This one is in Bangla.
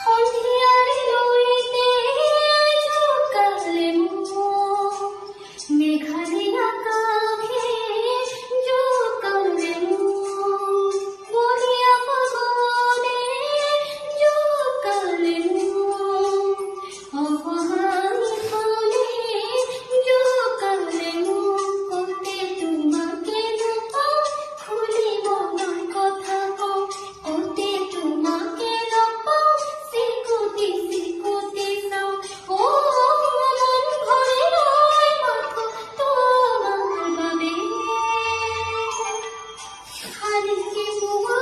সন্ধিয়ারে লইতে ঝোকালে মুখ, মেঘালি আকাশে ঝোকালে মুখ, বলিয়া ফাগুনে ঝোকালে মুখ, অপহানি ফুলে ঝোকালে মুখ। কোতে তোমাকে লুকাও, খুলিব না কথা কও, কোতে তোমাকে লুকাও, সিকুতি সিকুতি চাও। ও মন ভরে রয় মাথো তোমার বাবে, খালি কি বুয়া